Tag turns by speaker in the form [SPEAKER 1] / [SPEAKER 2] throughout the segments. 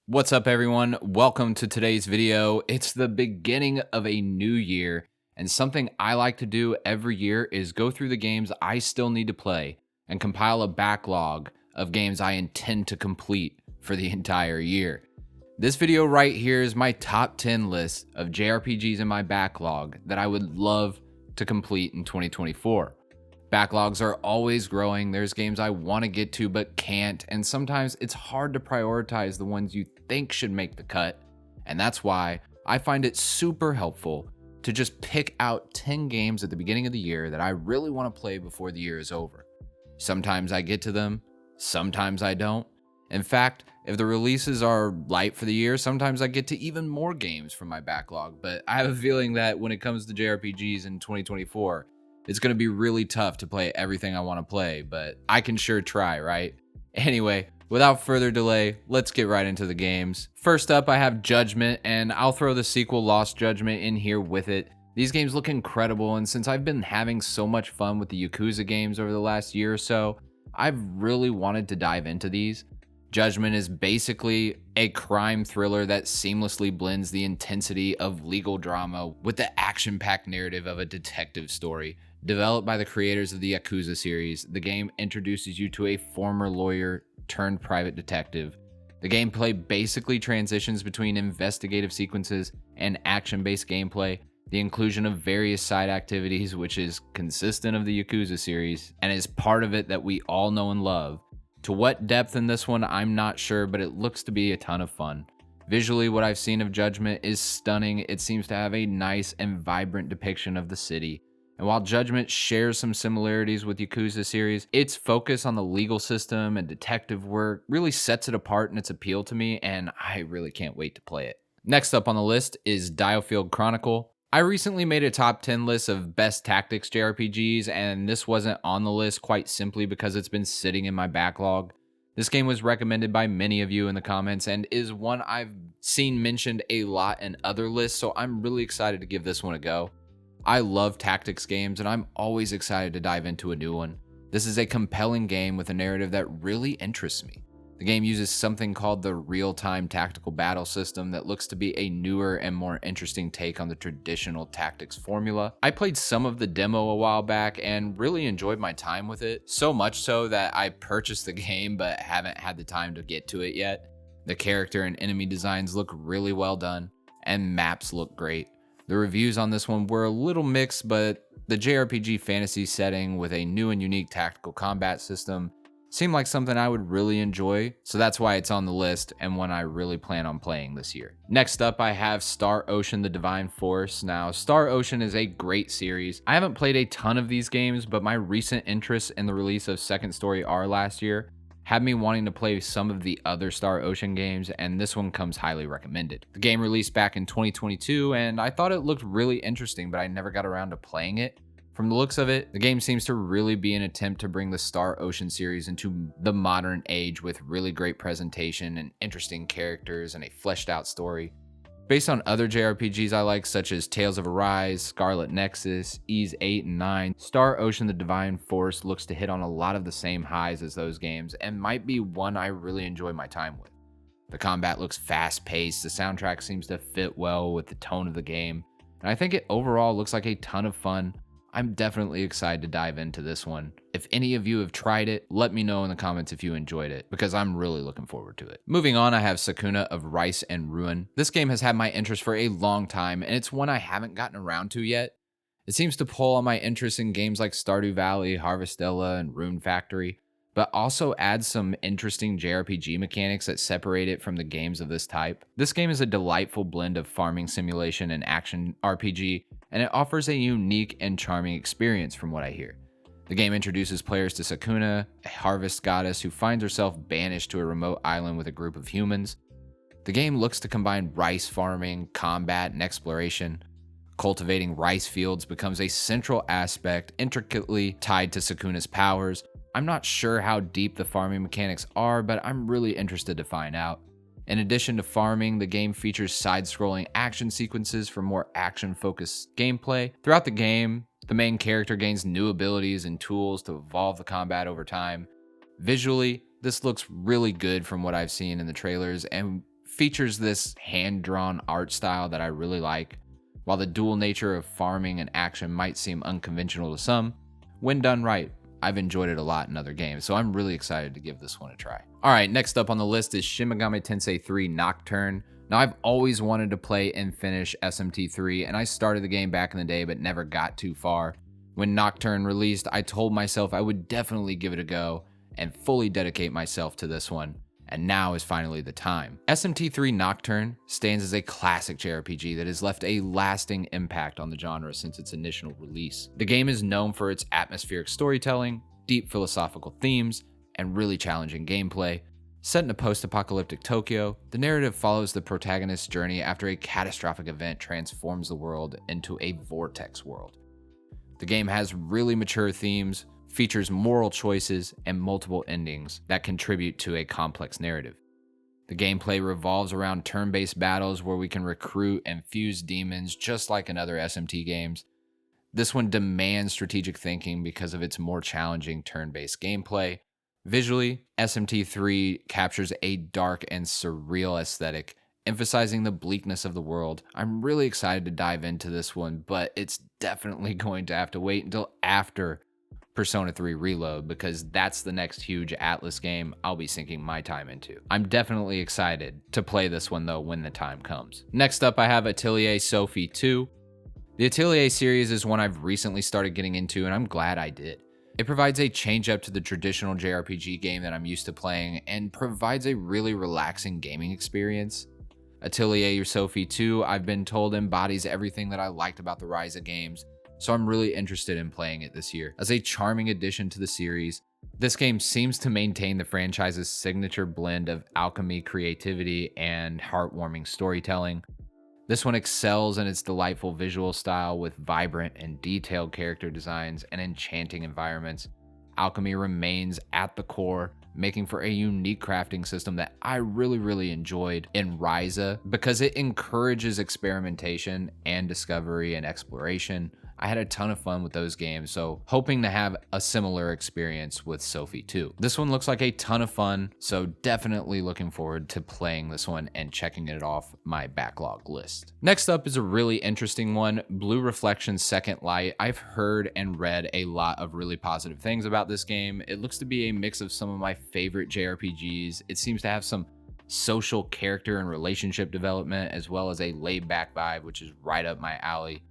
[SPEAKER 1] What's up, everyone? Welcome to today's video. It's the beginning of a new year, and something I like to do every year is go through the games I still need to play and compile a backlog of games I intend to complete for the entire year. This video right here is my top 10 list of JRPGs in my backlog that I would love to complete in 2024. Backlogs are always growing. There's games I want to get to but can't, and sometimes it's hard to prioritize the ones you think should make the cut. And that's why I find it super helpful to just pick out 10 games at the beginning of the year that I really want to play before the year is over. Sometimes I get to them, sometimes I don't. In fact, if the releases are light for the year, sometimes I get to even more games from my backlog. But I have a feeling that when it comes to JRPGs in 2024, it's going to be really tough to play everything I want to play, but I can sure try, right? Anyway, without further delay, let's get right into the games. First up, I have Judgment, and I'll throw the sequel Lost Judgment in here with it. These games look incredible, and since I've been having so much fun with the Yakuza games over the last year or so, I've really wanted to dive into these. Judgment is basically a crime thriller that seamlessly blends the intensity of legal drama with the action-packed narrative of a detective story. Developed by the creators of the Yakuza series, the game introduces you to a former lawyer turned private detective. The gameplay basically transitions between investigative sequences and action-based gameplay, the inclusion of various side activities, which is consistent of the Yakuza series, and is part of it that we all know and love. To what depth in this one, I'm not sure, but it looks to be a ton of fun. Visually, what I've seen of Judgment is stunning. It seems to have a nice and vibrant depiction of the city. And while Judgment shares some similarities with Yakuza series, its focus on the legal system and detective work really sets it apart in its appeal to me, and I really can't wait to play it. Next up on the list is Diofield Chronicle. I recently made a top 10 list of best tactics JRPGs, and this wasn't on the list quite simply because it's been sitting in my backlog. This game was recommended by many of you in the comments and is one I've seen mentioned a lot in other lists, so I'm really excited to give this one a go. I love tactics games, and I'm always excited to dive into a new one. This is a compelling game with a narrative that really interests me. The game uses something called the real-time tactical battle system that looks to be a newer and more interesting take on the traditional tactics formula. I played some of the demo a while back and really enjoyed my time with it, so much so that I purchased the game but haven't had the time to get to it yet. The character and enemy designs look really well done, and maps look great. The reviews on this one were a little mixed, but the JRPG fantasy setting with a new and unique tactical combat system seemed like something I would really enjoy, so that's why it's on the list and one I really plan on playing this year. Next up, I have Star Ocean: The Divine Force. Now, Star Ocean is a great series. I haven't played a ton of these games, but my recent interest in the release of Second Story R last year had me wanting to play some of the other Star Ocean games, and this one comes highly recommended. The game released back in 2022, and I thought it looked really interesting, but I never got around to playing it. From the looks of it, the game seems to really be an attempt to bring the Star Ocean series into the modern age with really great presentation and interesting characters and a fleshed out story. Based on other JRPGs I like, such as Tales of Arise, Scarlet Nexus, Ys 8 and 9, Star Ocean: The Divine Force looks to hit on a lot of the same highs as those games and might be one I really enjoy my time with. The combat looks fast-paced, the soundtrack seems to fit well with the tone of the game, and I think it overall looks like a ton of fun. I'm definitely excited to dive into this one. If any of you have tried it, let me know in the comments if you enjoyed it, because I'm really looking forward to it. Moving on, I have Sakuna of Rice and Ruin. This game has had my interest for a long time, and it's one I haven't gotten around to yet. It seems to pull on my interest in games like Stardew Valley, Harvestella, and Rune Factory, but also adds some interesting JRPG mechanics that separate it from the games of this type. This game is a delightful blend of farming simulation and action RPG, and it offers a unique and charming experience from what I hear. The game introduces players to Sakuna, a harvest goddess who finds herself banished to a remote island with a group of humans. The game looks to combine rice farming, combat, and exploration. Cultivating rice fields becomes a central aspect intricately tied to Sakuna's powers. I'm not sure how deep the farming mechanics are, but I'm really interested to find out. In addition to farming, the game features side-scrolling action sequences for more action-focused gameplay. Throughout the game, the main character gains new abilities and tools to evolve the combat over time. Visually, this looks really good from what I've seen in the trailers and features this hand-drawn art style that I really like. While the dual nature of farming and action might seem unconventional to some, when done right, I've enjoyed it a lot in other games, so I'm really excited to give this one a try. Alright, next up on the list is Shin Megami Tensei 3 Nocturne. Now, I've always wanted to play and finish SMT3, and I started the game back in the day but never got too far. When Nocturne released, I told myself I would definitely give it a go and fully dedicate myself to this one, and now is finally the time. SMT3 Nocturne stands as a classic JRPG that has left a lasting impact on the genre since its initial release. The game is known for its atmospheric storytelling, deep philosophical themes, and really challenging gameplay. Set in a post-apocalyptic Tokyo, the narrative follows the protagonist's journey after a catastrophic event transforms the world into a vortex world. The game has really mature themes, features moral choices, and multiple endings that contribute to a complex narrative. The gameplay revolves around turn-based battles where we can recruit and fuse demons just like in other SMT games. This one demands strategic thinking because of its more challenging turn-based gameplay. Visually, SMT3 captures a dark and surreal aesthetic, emphasizing the bleakness of the world. I'm really excited to dive into this one, but it's definitely going to have to wait until after Persona 3 Reload, because that's the next huge Atlas game I'll be sinking my time into. I'm definitely excited to play this one though when the time comes. Next up, I have Atelier Sophie 2. The Atelier series is one I've recently started getting into, and I'm glad I did. It provides a change up to the traditional JRPG game that I'm used to playing and provides a really relaxing gaming experience. Atelier Sophie 2, I've been told, embodies everything that I liked about the Ryza games, so I'm really interested in playing it this year. As a charming addition to the series, this game seems to maintain the franchise's signature blend of alchemy, creativity, and heartwarming storytelling. This one excels in its delightful visual style with vibrant and detailed character designs and enchanting environments. Alchemy remains at the core, making for a unique crafting system that I really enjoyed in Ryza because it encourages experimentation and discovery and exploration. I had a ton of fun with those games, so hoping to have a similar experience with Sophie 2. This one looks like a ton of fun, so definitely looking forward to playing this one and checking it off my backlog list. Next up is a really interesting one, Blue Reflection Second Light. I've heard and read a lot of really positive things about this game. It looks to be a mix of some of my favorite JRPGs. It seems to have some social character and relationship development, as well as a laid-back vibe, which is right up my alley.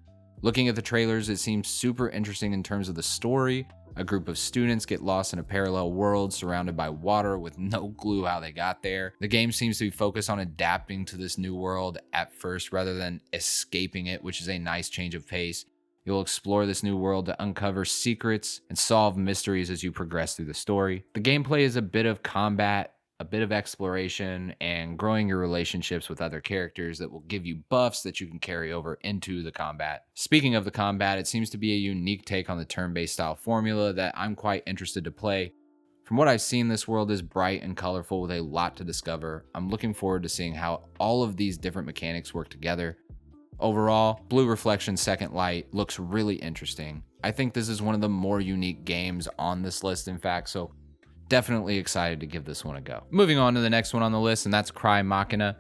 [SPEAKER 1] Looking at the trailers, it seems super interesting in terms of the story. A group of students get lost in a parallel world surrounded by water with no clue how they got there. The game seems to be focused on adapting to this new world at first rather than escaping it, which is a nice change of pace. You'll explore this new world to uncover secrets and solve mysteries as you progress through the story. The gameplay is a bit of combat, a bit of exploration, and growing your relationships with other characters that will give you buffs that you can carry over into the combat. Speaking of the combat, it seems to be a unique take on the turn-based style formula that I'm quite interested to play. From what I've seen, this world is bright and colorful with a lot to discover. I'm looking forward to seeing how all of these different mechanics work together. Overall, Blue Reflection Second Light looks really interesting. I think this is one of the more unique games on this list, in fact, so definitely excited to give this one a go. Moving on to the next one on the list, and that's Cry Machina.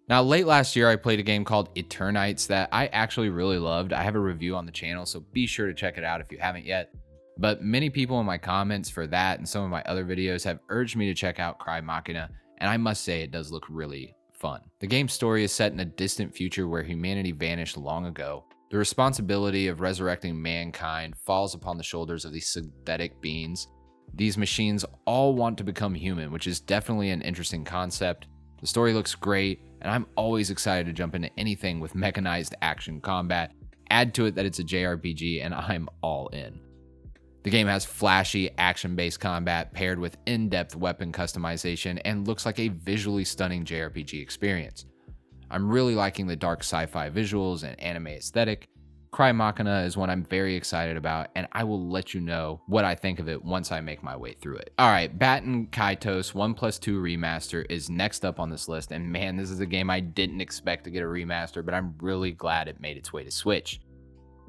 [SPEAKER 1] Now, late last year, I played a game called Eternites that I actually really loved. I have a review on the channel, so be sure to check it out if you haven't yet. But many people in my comments for that and some of my other videos have urged me to check out Cry Machina, and I must say it does look really fun. The game's story is set in a distant future where humanity vanished long ago. The responsibility of resurrecting mankind falls upon the shoulders of these synthetic beings. These machines all want to become human, which is definitely an interesting concept. The story looks great, and I'm always excited to jump into anything with mechanized action combat. Add to it that it's a JRPG, and I'm all in. The game has flashy, action-based combat paired with in-depth weapon customization and looks like a visually stunning JRPG experience. I'm really liking the dark sci-fi visuals and anime aesthetic. Cry Machina is one I'm very excited about, and I will let you know what I think of it once I make my way through it. Alright, Batten Kaitos 1+2 Remaster is next up on this list, and man, this is a game I didn't expect to get a remaster, but I'm really glad it made its way to Switch.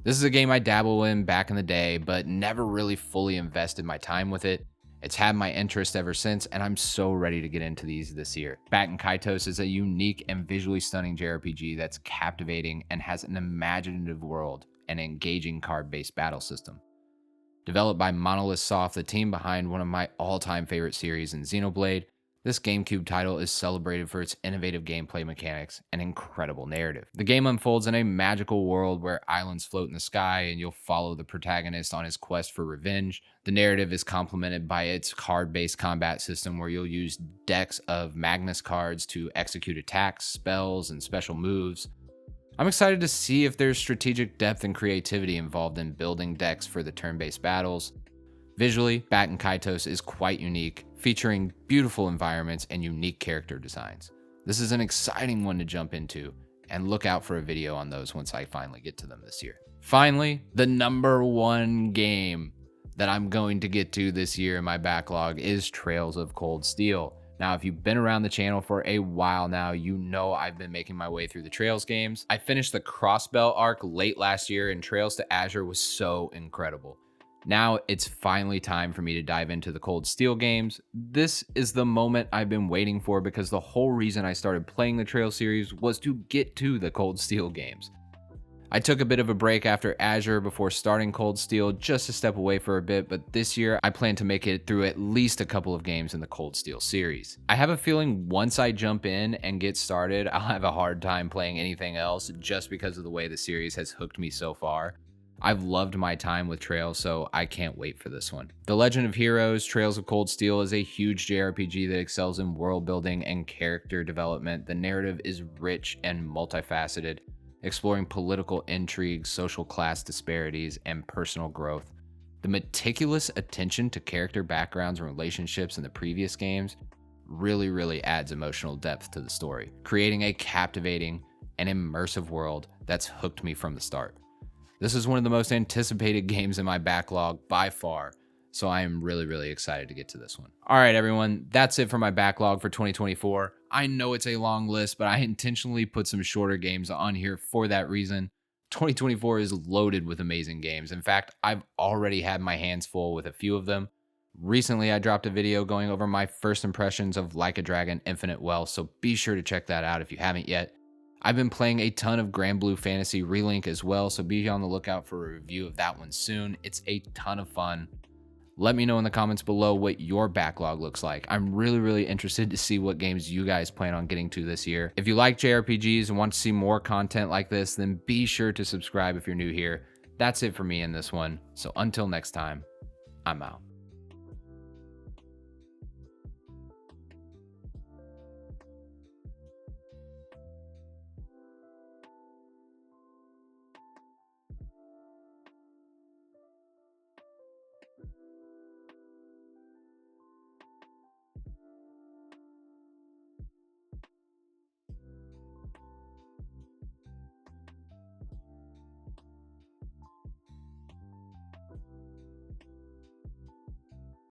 [SPEAKER 1] This is a game I dabbled in back in the day, but never really fully invested my time with it. It's had my interest ever since, and I'm so ready to get into these this year. Baten Kaitos is a unique and visually stunning JRPG that's captivating and has an imaginative world and engaging card-based battle system. Developed by Monolith Soft, the team behind one of my all-time favorite series in Xenoblade, this GameCube title is celebrated for its innovative gameplay mechanics and incredible narrative. The game unfolds in a magical world where islands float in the sky and you'll follow the protagonist on his quest for revenge. The narrative is complemented by its card-based combat system where you'll use decks of Magnus cards to execute attacks, spells, and special moves. I'm excited to see if there's strategic depth and creativity involved in building decks for the turn-based battles. Visually, Baten Kaitos is quite unique, featuring beautiful environments and unique character designs. This is an exciting one to jump into, and look out for a video on those once I finally get to them this year. Finally, the number one game that I'm going to get to this year in my backlog is Trails of Cold Steel. Now, if you've been around the channel for a while now, you know I've been making my way through the Trails games. I finished the Crossbell arc late last year, and Trails to Azure was so incredible. Now it's finally time for me to dive into the Cold Steel games. This is the moment I've been waiting for because the whole reason I started playing the Trails series was to get to the Cold Steel games. I took a bit of a break after Azure before starting Cold Steel just to step away for a bit, but this year I plan to make it through at least a couple of games in the Cold Steel series. I have a feeling once I jump in and get started, I'll have a hard time playing anything else just because of the way the series has hooked me so far. I've loved my time with Trails, so I can't wait for this one. The Legend of Heroes, Trails of Cold Steel is a huge JRPG that excels in world building and character development. The narrative is rich and multifaceted, exploring political intrigue, social class disparities, and personal growth. The meticulous attention to character backgrounds and relationships in the previous games really adds emotional depth to the story, creating a captivating and immersive world that's hooked me from the start. This is one of the most anticipated games in my backlog by far, so I am really excited to get to this one. All right, everyone, that's it for my backlog for 2024. I know it's a long list, but I intentionally put some shorter games on here for that reason. 2024 is loaded with amazing games. In fact, I've already had my hands full with a few of them. Recently, I dropped a video going over my first impressions of Like a Dragon Infinite Wealth, so be sure to check that out if you haven't yet. I've been playing a ton of Grand Blue Fantasy Relink as well, so be on the lookout for a review of that one soon. It's a ton of fun. Let me know in the comments below what your backlog looks like. I'm really interested to see what games you guys plan on getting to this year. If you like JRPGs and want to see more content like this, then be sure to subscribe if you're new here. That's it for me in this one, so until next time, I'm out.